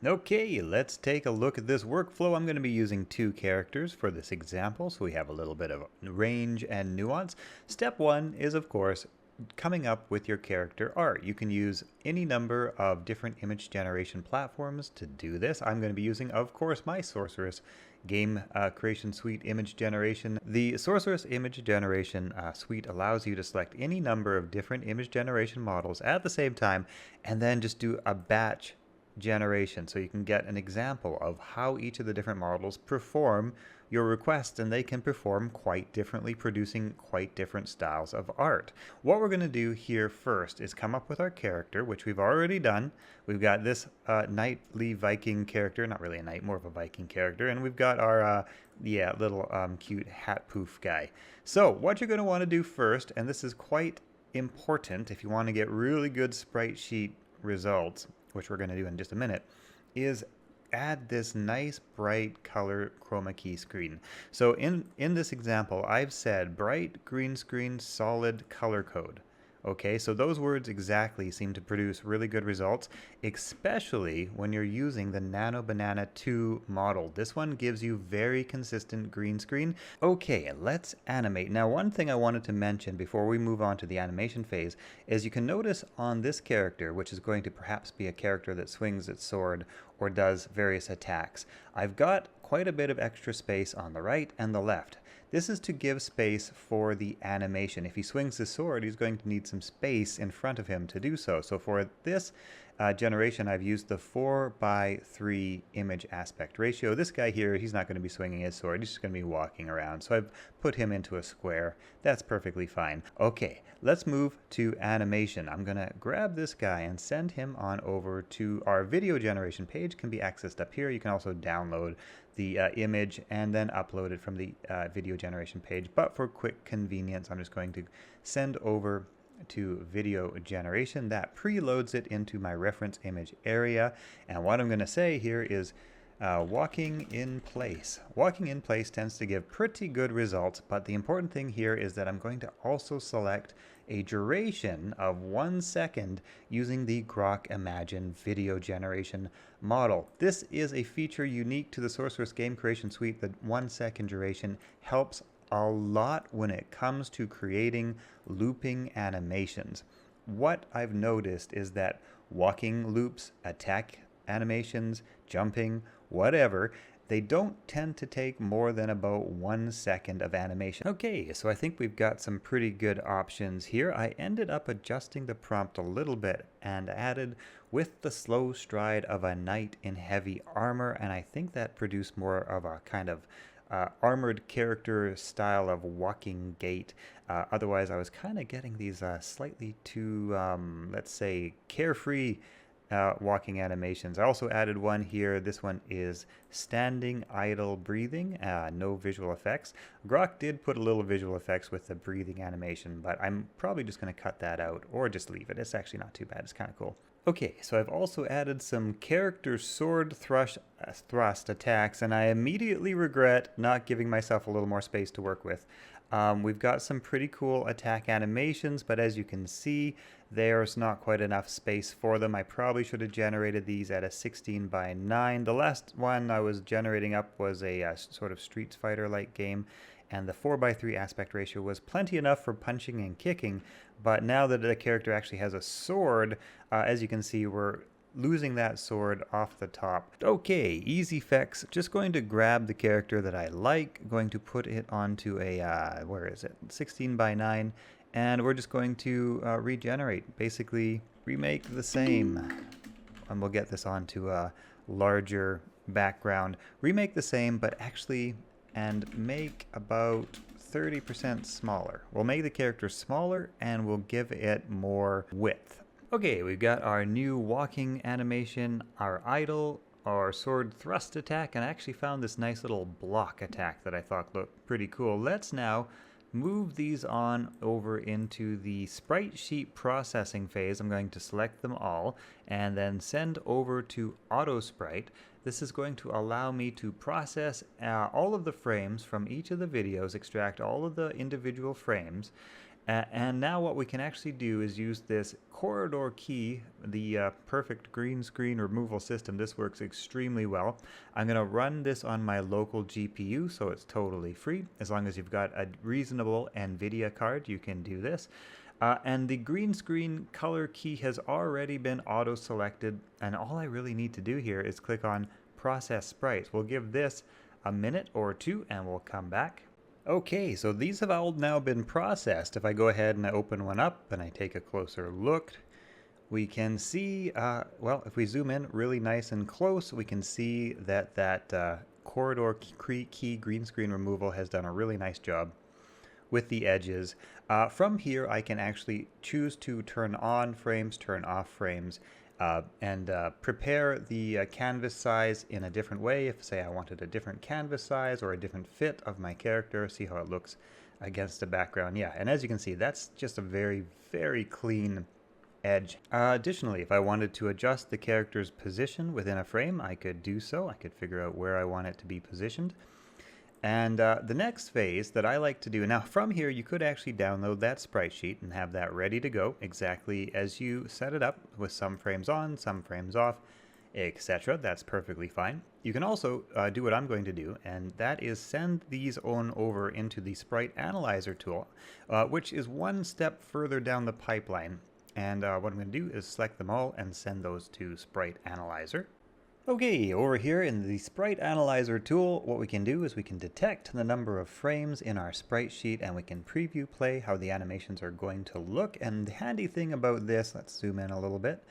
Okay, let's take a look at this workflow. I'm going to be using two characters for this example, so we have a little bit of range and nuance. Step one is, of course, coming up with your character art. You can use any number of different image generation platforms to do this. I'm going to be using, of course, my Sorceress game creation suite image generation. The Sorceress image generation suite allows you to select any number of different image generation models at the same time and then just do a batch generation, so you can get an example of how each of the different models perform your request, and they can perform quite differently, producing quite different styles of art. What we're going to do here first is come up with our character, which we've already done. We've got this knightly Viking character, not really a knight, more of a Viking character, and we've got our little cute hat poof guy. So what you're going to want to do first, and this is quite important if you want to get really good sprite sheet results, which we're going to do in just a minute, is add this nice bright color chroma key screen. So in this example, I've said bright green screen solid color code. Okay, so those words exactly seem to produce really good results, especially when you're using the Nano Banana 2 model. This one gives you very consistent green screen. Okay, let's animate. Now, one thing I wanted to mention before we move on to the animation phase is you can notice on this character, which is going to perhaps be a character that swings its sword or does various attacks, I've got quite a bit of extra space on the right and the left. This is to give space for the animation. If he swings his sword, he's going to need some space in front of him to do so. So for this generation, I've used the 4:3 image aspect ratio. This guy here, he's not going to be swinging his sword. He's just going to be walking around. So I've put him into a square. That's perfectly fine. Okay, let's move to animation. I'm going to grab this guy and send him on over to our video generation page. Can be accessed up here. You can also download the image and then upload it from the video generation page. But for quick convenience, I'm just going to send over to video generation. That preloads it into my reference image area. And what I'm going to say here is walking in place. Walking in place tends to give pretty good results, but the important thing here is that I'm going to also select a duration of 1 second using the Grok Imagine video generation model. This is a feature unique to the Sorceress Game Creation Suite. The 1 second duration helps a lot when it comes to creating looping animations. What I've noticed is that walking loops, attack animations, jumping, whatever, they don't tend to take more than about 1 second of animation. Okay, so I think we've got some pretty good options here. I ended up adjusting the prompt a little bit and added with the slow stride of a knight in heavy armor, and I think that produced more of a kind of armored character style of walking gait. Otherwise, I was kind of getting these slightly too, let's say, carefree walking animations. I also added one here. This one is standing idle breathing, no visual effects. Grok did put a little visual effects with the breathing animation, but I'm probably just going to cut that out or just leave it. It's actually not too bad. It's kind of cool. Okay, so I've also added some character sword thrust attacks, and I immediately regret not giving myself a little more space to work with. We've got some pretty cool attack animations, but as you can see, there's not quite enough space for them. I probably should have generated these at a 16:9. The last one I was generating up was a sort of Street Fighter-like game, and the 4:3 aspect ratio was plenty enough for punching and kicking, but now that the character actually has a sword, as you can see, we're losing that sword off the top. Okay, easy fix. Just going to grab the character that I like, going to put it onto a, where is it, 16:9, and we're just going to regenerate, basically remake the same. And we'll get this onto a larger background. Remake the same, but actually, and make about 30% smaller. We'll make the character smaller and we'll give it more width. Okay, we've got our new walking animation, our idle, our sword thrust attack, and I actually found this nice little block attack that I thought looked pretty cool. Let's now move these on over into the sprite sheet processing phase. I'm going to select them all and then send over to Auto Sprite. This is going to allow me to process all of the frames from each of the videos, extract all of the individual frames, And now what we can actually do is use this corridor key, the perfect green screen removal system. This works extremely well. I'm going to run this on my local GPU, so it's totally free. As long as you've got a reasonable NVIDIA card, you can do this. And the green screen color key has already been auto-selected, and all I really need to do here is click on Process Sprites. We'll give this a minute or two, and we'll come back. Okay, so these have all now been processed. If I go ahead and I open one up and I take a closer look, we can see, well, if we zoom in really nice and close, we can see that corridor key green screen removal has done a really nice job with the edges. From here, I can actually choose to turn on frames, turn off frames, and prepare the canvas size in a different way. If, say, I wanted a different canvas size or a different fit of my character, see how it looks against the background. Yeah, and as you can see, that's just a very, very clean edge. Additionally, if I wanted to adjust the character's position within a frame, I could do so. I could figure out where I want it to be positioned. And the next phase that I like to do, now from here you could actually download that sprite sheet and have that ready to go exactly as you set it up, with some frames on, some frames off, etc. That's perfectly fine. You can also do what I'm going to do, and that is send these on over into the Sprite Analyzer tool, which is one step further down the pipeline. And what I'm going to do is select them all and send those to Sprite Analyzer. Okay, over here in the Sprite Analyzer tool, what we can do is we can detect the number of frames in our sprite sheet, and we can preview play how the animations are going to look. And the handy thing about this, let's zoom in a little bit,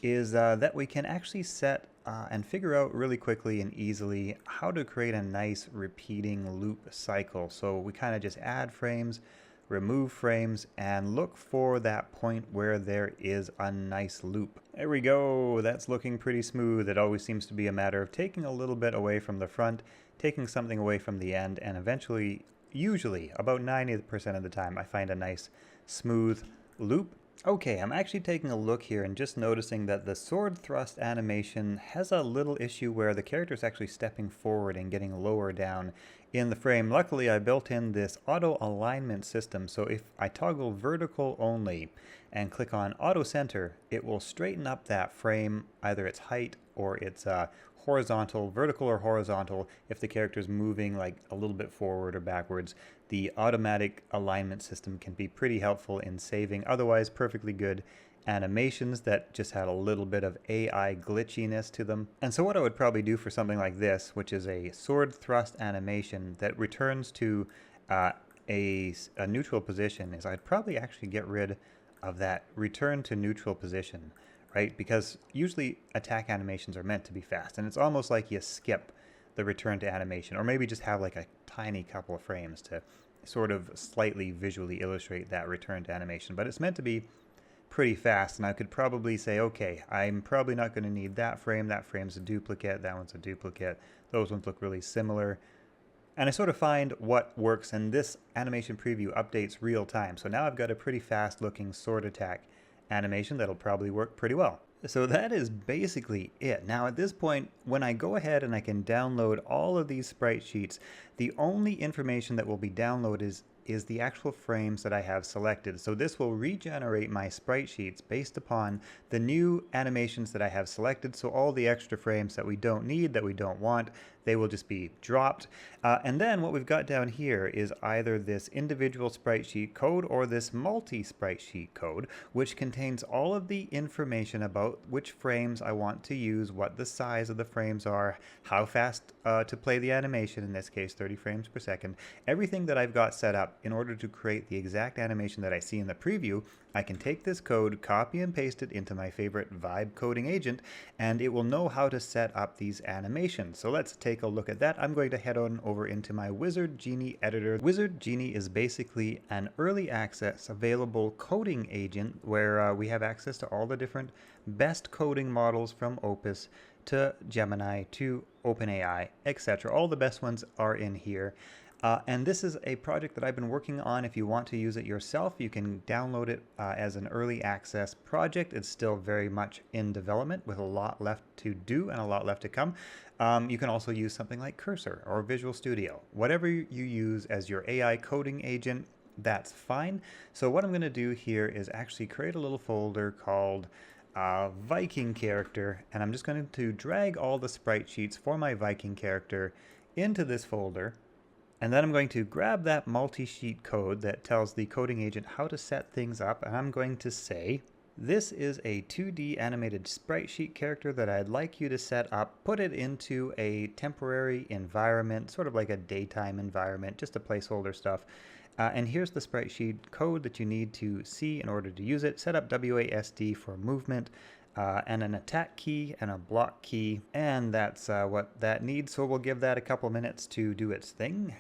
is that we can actually set and figure out really quickly and easily how to create a nice repeating loop cycle. So we kind of just add frames, remove frames, and look for that point where there is a nice loop. There we go, that's looking pretty smooth. It always seems to be a matter of taking a little bit away from the front, taking something away from the end, and eventually, usually, about 90% of the time, I find a nice smooth loop. Okay, I'm actually taking a look here and just noticing that the sword thrust animation has a little issue where the character is actually stepping forward and getting lower down in the frame. Luckily, I built in this auto alignment system, so if I toggle vertical only and click on auto center, it will straighten up that frame, either its height or its horizontal, vertical or horizontal. If the character is moving like a little bit forward or backwards, the automatic alignment system can be pretty helpful in saving otherwise perfectly good animations that just had a little bit of AI glitchiness to them. And so what I would probably do for something like this, which is a sword thrust animation that returns to a neutral position, is I'd probably actually get rid of that return to neutral position, right? Because usually attack animations are meant to be fast, and it's almost like you skip the return to animation, or maybe just have like a tiny couple of frames to sort of slightly visually illustrate that return to animation. But it's meant to be pretty fast, and I could probably say, okay, I'm probably not going to need that frame's a duplicate, that one's a duplicate, those ones look really similar. And I sort of find what works, and this animation preview updates real time. So now I've got a pretty fast looking sword attack animation that'll probably work pretty well. So that is basically it. Now at this point, when I go ahead and I can download all of these sprite sheets, the only information that will be downloaded is the actual frames that I have selected. So this will regenerate my sprite sheets based upon the new animations that I have selected. So all the extra frames that we don't need, that we don't want, they will just be dropped. And then what we've got down here is either this individual sprite sheet code or this multi-sprite sheet code, which contains all of the information about which frames I want to use, what the size of the frames are, how fast to play the animation, in this case 30 frames per second, everything that I've got set up in order to create the exact animation that I see in the preview. I can take this code, copy and paste it into my favorite vibe coding agent, and it will know how to set up these animations. So let's take a look at that. I'm going to head on over into my Wizard Genie editor. Wizard Genie is basically an early access available coding agent where we have access to all the different best coding models, from Opus to Gemini to OpenAI, etc. All the best ones are in here. And this is a project that I've been working on. If you want to use it yourself, you can download it as an early access project. It's still very much in development with a lot left to do and a lot left to come. You can also use something like Cursor or Visual Studio. Whatever you use as your AI coding agent, that's fine. So what I'm going to do here is actually create a little folder called Viking character, and I'm just going to drag all the sprite sheets for my Viking character into this folder. And then I'm going to grab that multi-sheet code that tells the coding agent how to set things up, and I'm going to say, this is a 2D animated sprite sheet character that I'd like you to set up. Put it into a temporary environment, sort of like a daytime environment, just a placeholder stuff. And here's the sprite sheet code that you need to see in order to use it. Set up WASD for movement, and an attack key and a block key, and that's what that needs. So we'll give that a couple minutes to do its thing.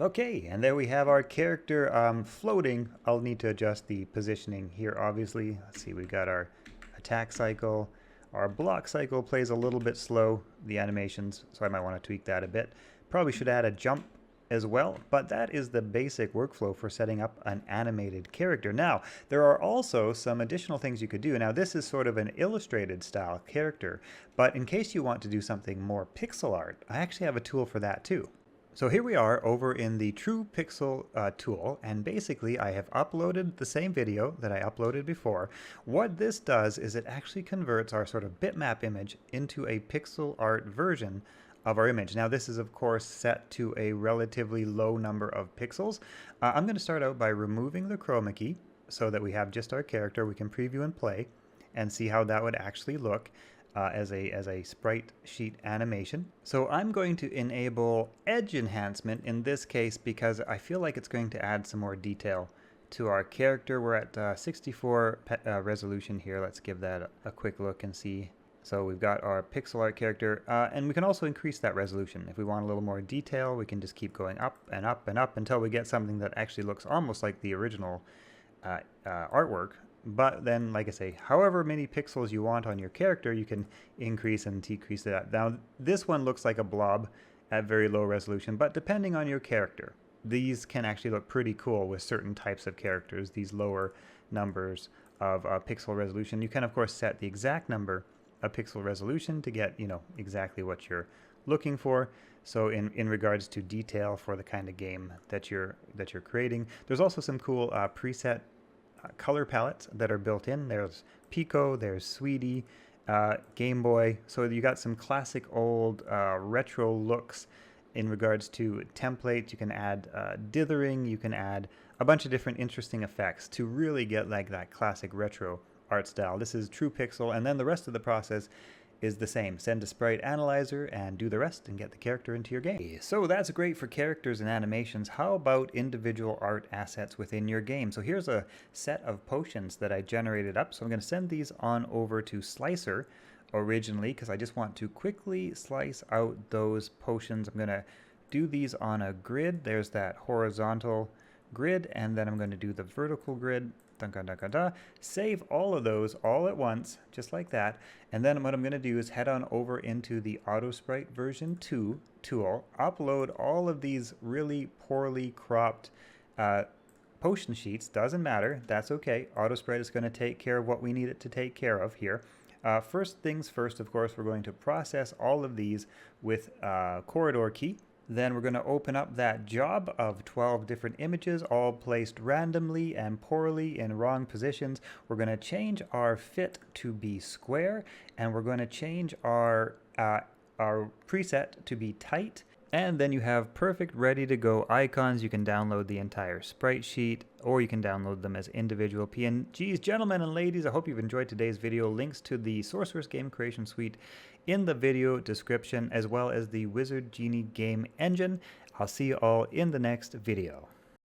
Okay, and there we have our character floating. I'll need to adjust the positioning here, obviously. Let's see, we've got our attack cycle. Our block cycle plays a little bit slow, the animations, so I might want to tweak that a bit. Probably should add a jump as well, but that is the basic workflow for setting up an animated character. Now, there are also some additional things you could do. Now, this is sort of an illustrated style character, but in case you want to do something more pixel art, I actually have a tool for that too. So here we are over in the True Pixel tool, and basically I have uploaded the same video that I uploaded before. What this does is it actually converts our sort of bitmap image into a pixel art version of our image. Now this is of course set to a relatively low number of pixels. I'm going to start out by removing the chroma key so that we have just our character. We can preview and play and see how that would actually look as a sprite sheet animation. So I'm going to enable edge enhancement in this case because I feel like it's going to add some more detail to our character. We're at 64 resolution here. Let's give that a quick look and see. So we've got our pixel art character, and we can also increase that resolution. If we want a little more detail, we can just keep going up and up and up until we get something that actually looks almost like the original artwork. But then, like I say, however many pixels you want on your character, you can increase and decrease that. Now, this one looks like a blob at very low resolution, but depending on your character, these can actually look pretty cool with certain types of characters, these lower numbers of pixel resolution. You can, of course, set the exact number of pixel resolution to get, exactly what you're looking for. So in regards to detail for the kind of game that you're creating, there's also some cool preset color palettes that are built in. There's Pico, there's Sweetie, Game Boy. So you got some classic old retro looks in regards to templates. You can add dithering, you can add a bunch of different interesting effects to really get like that classic retro art style. This is True Pixel, and then the rest of the process is the same. Send to Sprite Analyzer and do the rest and get the character into your game. So that's great for characters and animations. How about individual art assets within your game? So here's a set of potions that I generated up. So I'm going to send these on over to Slicer originally because I just want to quickly slice out those potions. I'm going to do these on a grid. There's that horizontal grid, and then I'm going to do the vertical grid. Save all of those all at once, just like that. And then what I'm going to do is head on over into the AutoSprite version 2 tool, upload all of these really poorly cropped potion sheets. Doesn't matter, that's okay. AutoSprite is going to take care of what we need it to take care of here. First things first, of course, we're going to process all of these with corridor key. Then we're going to open up that job of 12 different images, all placed randomly and poorly in wrong positions. We're going to change our fit to be square, and we're going to change our preset to be tight. And then you have perfect ready to go icons. You can download the entire sprite sheet, or you can download them as individual PNGs. Gentlemen and ladies, I hope you've enjoyed today's video. Links to the Sorcerer's Game Creation Suite in the video description, as well as the Wizard Genie game engine. I'll see you all in the next video.